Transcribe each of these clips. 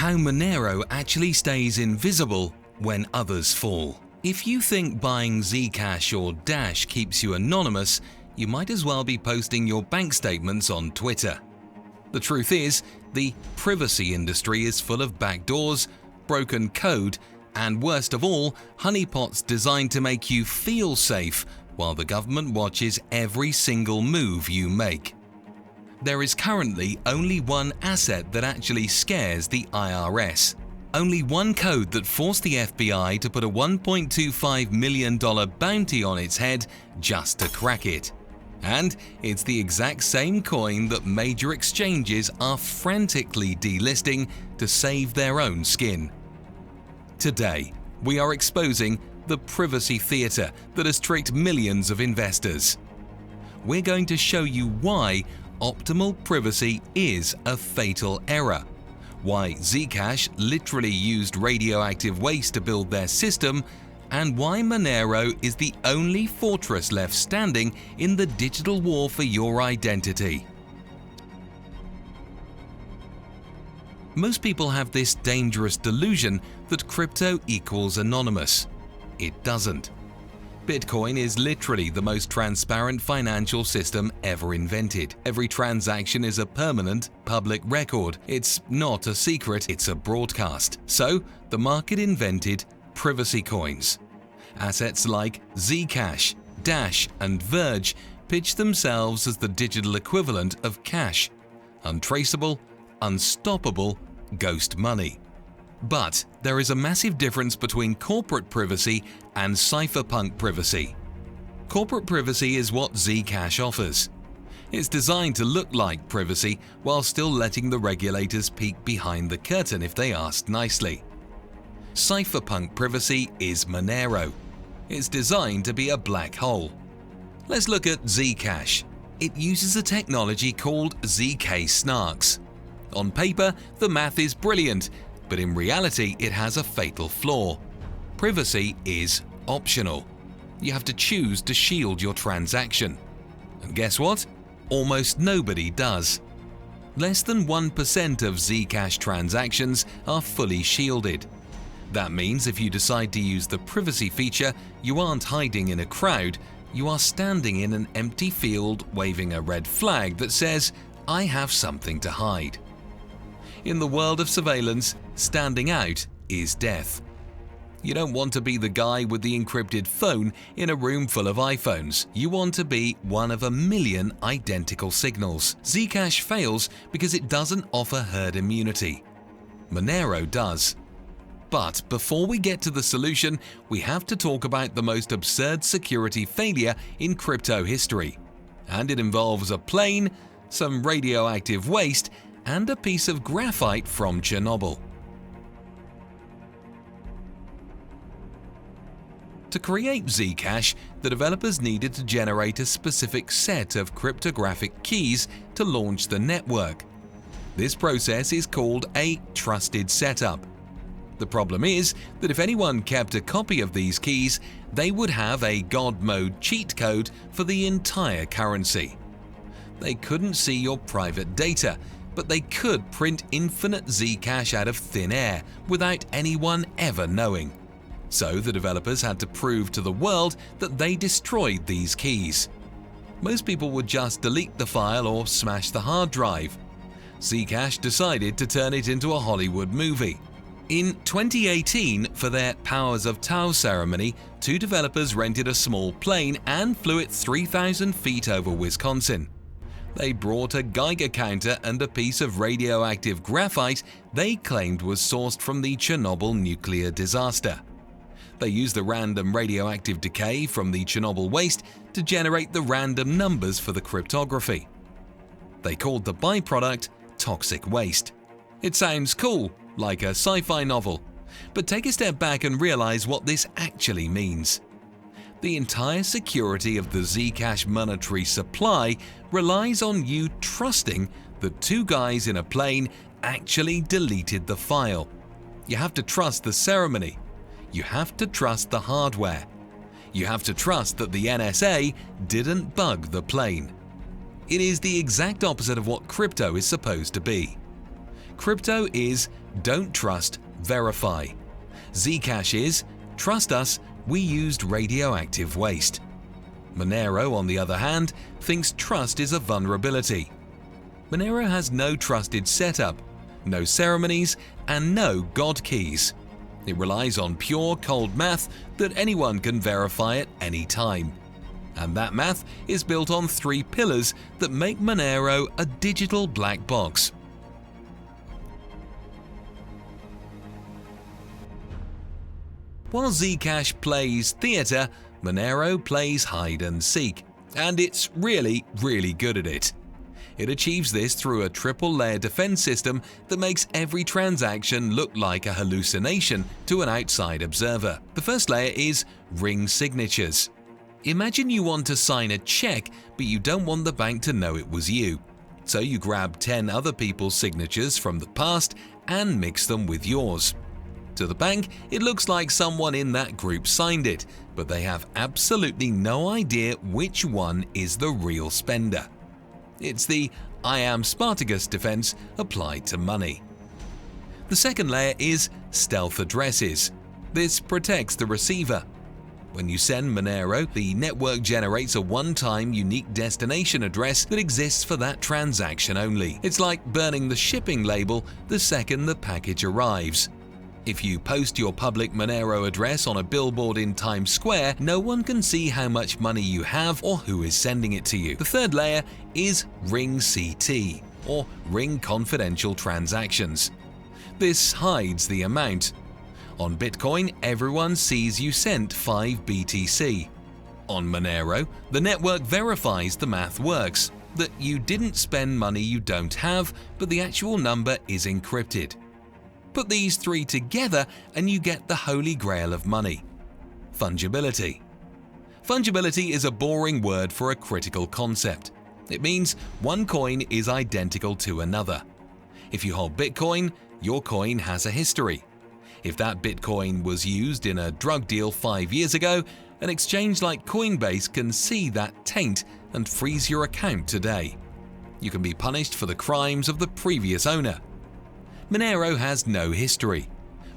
how Monero actually stays invisible when others fall. If you think buying ZCash or Dash keeps you anonymous, you might as well be posting your bank statements on Twitter. The truth is, the privacy industry is full of backdoors, broken code, and worst of all, honeypots designed to make you feel safe while the government watches every single move you make. There is currently only one asset that actually scares the IRS. Only one code that forced the FBI to put a $1.25 million bounty on its head just to crack it. And it's the exact same coin that major exchanges are frantically delisting to save their own skin. Today, we are exposing the privacy theater that has tricked millions of investors. We're going to show you why optimal privacy is a fatal error, why ZCash literally used radioactive waste to build their system, and why Monero is the only fortress left standing in the digital war for your identity. Most people have this dangerous delusion that crypto equals anonymous. It doesn't. Bitcoin is literally the most transparent financial system ever invented. Every transaction is a permanent public record. It's not a secret, it's a broadcast. So, the market invented privacy coins. Assets like ZCash, Dash, and Verge pitch themselves as the digital equivalent of cash. Untraceable, unstoppable, ghost money. But there is a massive difference between corporate privacy and cypherpunk privacy. Corporate privacy is what ZCash offers. It's designed to look like privacy while still letting the regulators peek behind the curtain if they ask nicely. Cypherpunk privacy is Monero. It's designed to be a black hole. Let's look at ZCash. It uses a technology called ZK snarks. On paper, the math is brilliant, but in reality it has a fatal flaw. Privacy is optional. You have to choose to shield your transaction. And guess what? Almost nobody does. Less than 1% of ZCash transactions are fully shielded. That means if you decide to use the privacy feature, you aren't hiding in a crowd, you are standing in an empty field waving a red flag that says, "I have something to hide." In the world of surveillance, standing out is death. You don't want to be the guy with the encrypted phone in a room full of iPhones. You want to be one of a million identical signals. ZCash fails because it doesn't offer herd immunity. Monero does. But before we get to the solution, we have to talk about the most absurd security failure in crypto history. And it involves a plane, some radioactive waste, and a piece of graphite from Chernobyl. To create ZCash, the developers needed to generate a specific set of cryptographic keys to launch the network. This process is called a trusted setup. The problem is that if anyone kept a copy of these keys, they would have a God mode cheat code for the entire currency. They couldn't see your private data, but they could print infinite ZCash out of thin air without anyone ever knowing. So the developers had to prove to the world that they destroyed these keys. Most people would just delete the file or smash the hard drive. ZCash decided to turn it into a Hollywood movie. In 2018, for their Powers of Tau ceremony, two developers rented a small plane and flew it 3,000 feet over Wisconsin. They brought a Geiger counter and a piece of radioactive graphite they claimed was sourced from the Chernobyl nuclear disaster. They used the random radioactive decay from the Chernobyl waste to generate the random numbers for the cryptography. They called the byproduct toxic waste. It sounds cool, like a sci-fi novel, but take a step back and realize what this actually means. The entire security of the ZCash monetary supply relies on you trusting that two guys in a plane actually deleted the file. You have to trust the ceremony. You have to trust the hardware. You have to trust that the NSA didn't bug the plane. It is the exact opposite of what crypto is supposed to be. Crypto is don't trust, verify. ZCash is, trust us, we used radioactive waste. Monero, on the other hand, thinks trust is a vulnerability. Monero has no trusted setup, no ceremonies, and no God keys. It relies on pure cold math that anyone can verify at any time. And that math is built on 3 pillars that make Monero a digital black box. While ZCash plays theater, Monero plays hide and seek, and it's really good at it. It achieves this through a triple-layer defense system that makes every transaction look like a hallucination to an outside observer. The first layer is ring signatures. Imagine you want to sign a check, but you don't want the bank to know it was you. So you grab 10 other people's signatures from the past and mix them with yours. To the bank, it looks like someone in that group signed it, but they have absolutely no idea which one is the real spender. It's the I am Spartacus defense applied to money. The second layer is stealth addresses. This protects the receiver. When you send Monero, the network generates a one-time unique destination address that exists for that transaction only. It's like burning the shipping label the second the package arrives. If you post your public Monero address on a billboard in Times Square, no one can see how much money you have or who is sending it to you. The third layer is RingCT, or Ring Confidential Transactions. This hides the amount. On Bitcoin, everyone sees you sent 5 BTC. On Monero, the network verifies the math works, that you didn't spend money you don't have, but the actual number is encrypted. Put these 3 together and you get the holy grail of money: fungibility. Fungibility is a boring word for a critical concept. It means one coin is identical to another. If you hold Bitcoin, your coin has a history. If that Bitcoin was used in a drug deal 5 years ago, an exchange like Coinbase can see that taint and freeze your account today. You can be punished for the crimes of the previous owner. Monero has no history.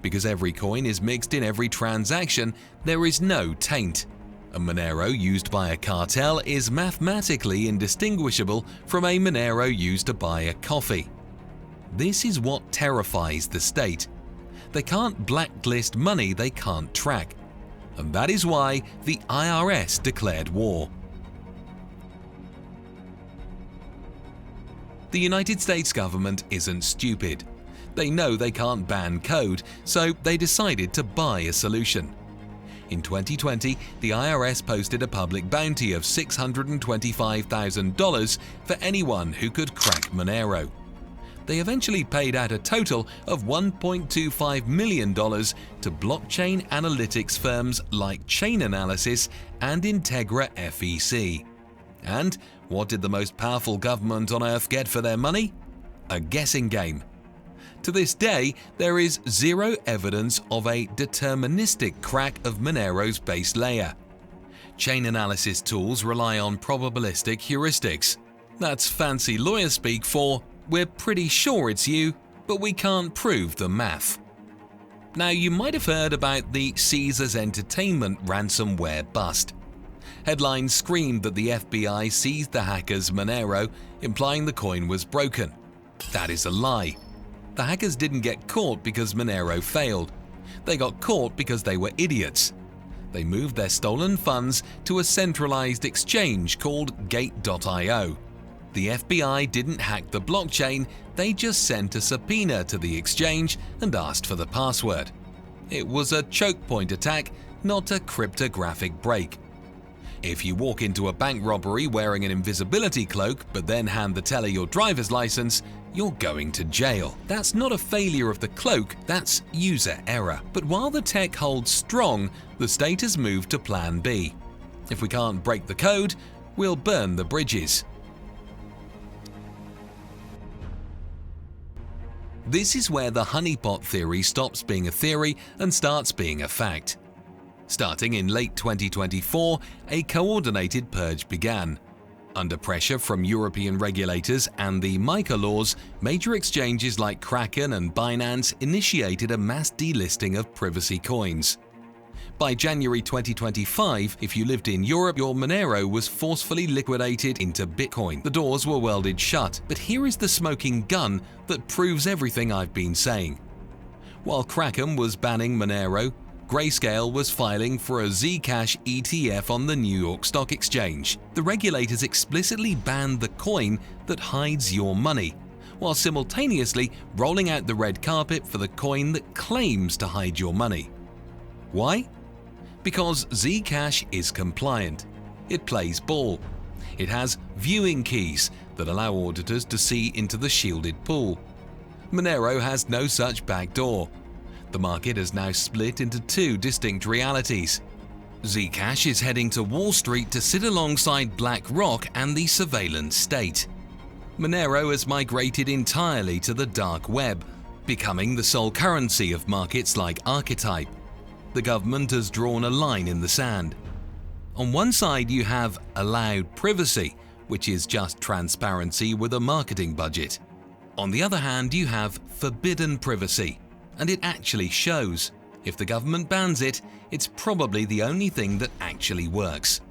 Because every coin is mixed in every transaction, there is no taint. A Monero used by a cartel is mathematically indistinguishable from a Monero used to buy a coffee. This is what terrifies the state. They can't blacklist money they can't track. And that is why the IRS declared war. The United States government isn't stupid. They know they can't ban code, so they decided to buy a solution. In 2020, the IRS posted a public bounty of $625,000 for anyone who could crack Monero. They eventually paid out a total of $1.25 million to blockchain analytics firms like Chainalysis and Integra FEC. And what did the most powerful government on earth get for their money? A guessing game. To this day, there is zero evidence of a deterministic crack of Monero's base layer. Chain analysis tools rely on probabilistic heuristics. That's fancy lawyer speak for, we're pretty sure it's you, but we can't prove the math. Now, you might have heard about the Caesars Entertainment ransomware bust. Headlines screamed that the FBI seized the hacker's Monero, implying the coin was broken. That is a lie. The hackers didn't get caught because Monero failed. They got caught because they were idiots. They moved their stolen funds to a centralized exchange called Gate.io. The FBI didn't hack the blockchain, they just sent a subpoena to the exchange and asked for the password. It was a choke point attack, not a cryptographic break. If you walk into a bank robbery wearing an invisibility cloak but then hand the teller your driver's license, you're going to jail. That's not a failure of the cloak, that's user error. But while the tech holds strong, the state has moved to Plan B. If we can't break the code, we'll burn the bridges. This is where the honeypot theory stops being a theory and starts being a fact. Starting in late 2024, a coordinated purge began. Under pressure from European regulators and the MiCA laws, major exchanges like Kraken and Binance initiated a mass delisting of privacy coins. By January 2025, if you lived in Europe, your Monero was forcefully liquidated into Bitcoin. The doors were welded shut, but here is the smoking gun that proves everything I've been saying. While Kraken was banning Monero, Grayscale was filing for a ZCash ETF on the New York Stock Exchange. The regulators explicitly banned the coin that hides your money, while simultaneously rolling out the red carpet for the coin that claims to hide your money. Why? Because ZCash is compliant. It plays ball. It has viewing keys that allow auditors to see into the shielded pool. Monero has no such backdoor. The market has now split into two distinct realities. ZCash is heading to Wall Street to sit alongside BlackRock and the surveillance state. Monero has migrated entirely to the dark web, becoming the sole currency of markets like Archetype. The government has drawn a line in the sand. On one side you have allowed privacy, which is just transparency with a marketing budget. On the other hand, you have forbidden privacy, and it actually shows. If the government bans it, it's probably the only thing that actually works.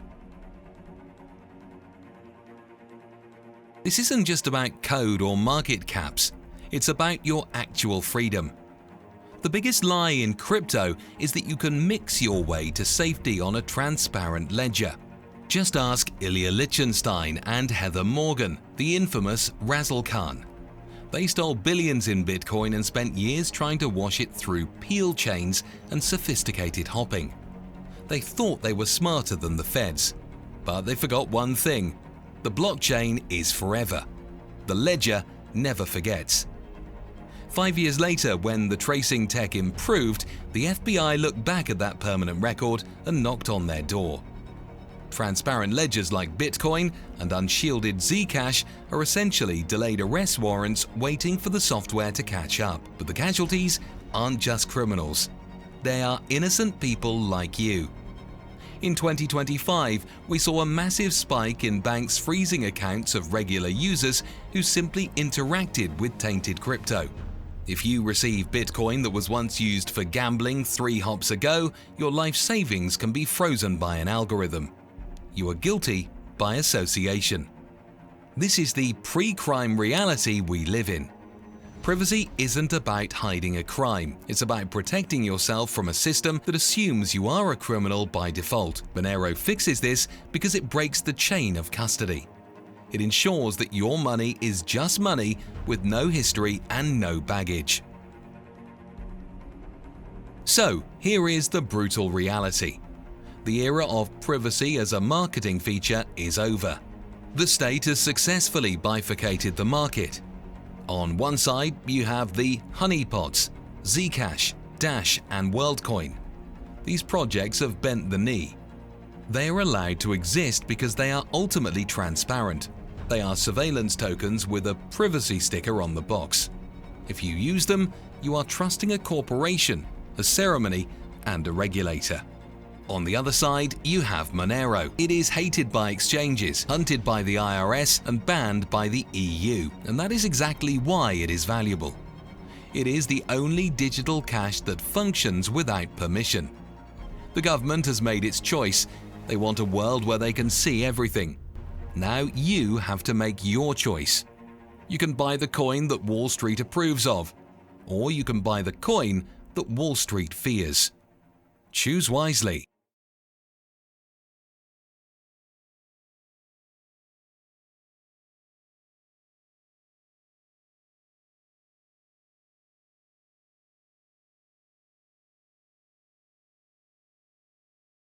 This isn't just about code or market caps, it's about your actual freedom. The biggest lie in crypto is that you can mix your way to safety on a transparent ledger. Just ask Ilya Lichtenstein and Heather Morgan, the infamous Razzle Khan. They stole billions in Bitcoin and spent years trying to wash it through peel chains and sophisticated hopping. They thought they were smarter than the feds, but they forgot one thing: the blockchain is forever. The ledger never forgets. 5 years later, when the tracing tech improved, the FBI looked back at that permanent record and knocked on their door. Transparent ledgers like Bitcoin and unshielded Zcash are essentially delayed arrest warrants waiting for the software to catch up. But the casualties aren't just criminals. They are innocent people like you. In 2025, we saw a massive spike in banks freezing accounts of regular users who simply interacted with tainted crypto. If you receive Bitcoin that was once used for gambling 3 hops ago, your life savings can be frozen by an algorithm. You are guilty by association. This is the pre-crime reality we live in. Privacy isn't about hiding a crime, it's about protecting yourself from a system that assumes you are a criminal by default. Monero fixes this because it breaks the chain of custody. It ensures that your money is just money with no history and no baggage. So, here is the brutal reality. The era of privacy as a marketing feature is over. The state has successfully bifurcated the market. On one side, you have the honeypots, ZCash, Dash, and WorldCoin. These projects have bent the knee. They are allowed to exist because they are ultimately transparent. They are surveillance tokens with a privacy sticker on the box. If you use them, you are trusting a corporation, a ceremony, and a regulator. On the other side, you have Monero. It is hated by exchanges, hunted by the IRS, and banned by the EU, and that is exactly why it is valuable. It is the only digital cash that functions without permission. The government has made its choice. They want a world where they can see everything. Now you have to make your choice. You can buy the coin that Wall Street approves of, or you can buy the coin that Wall Street fears. Choose wisely.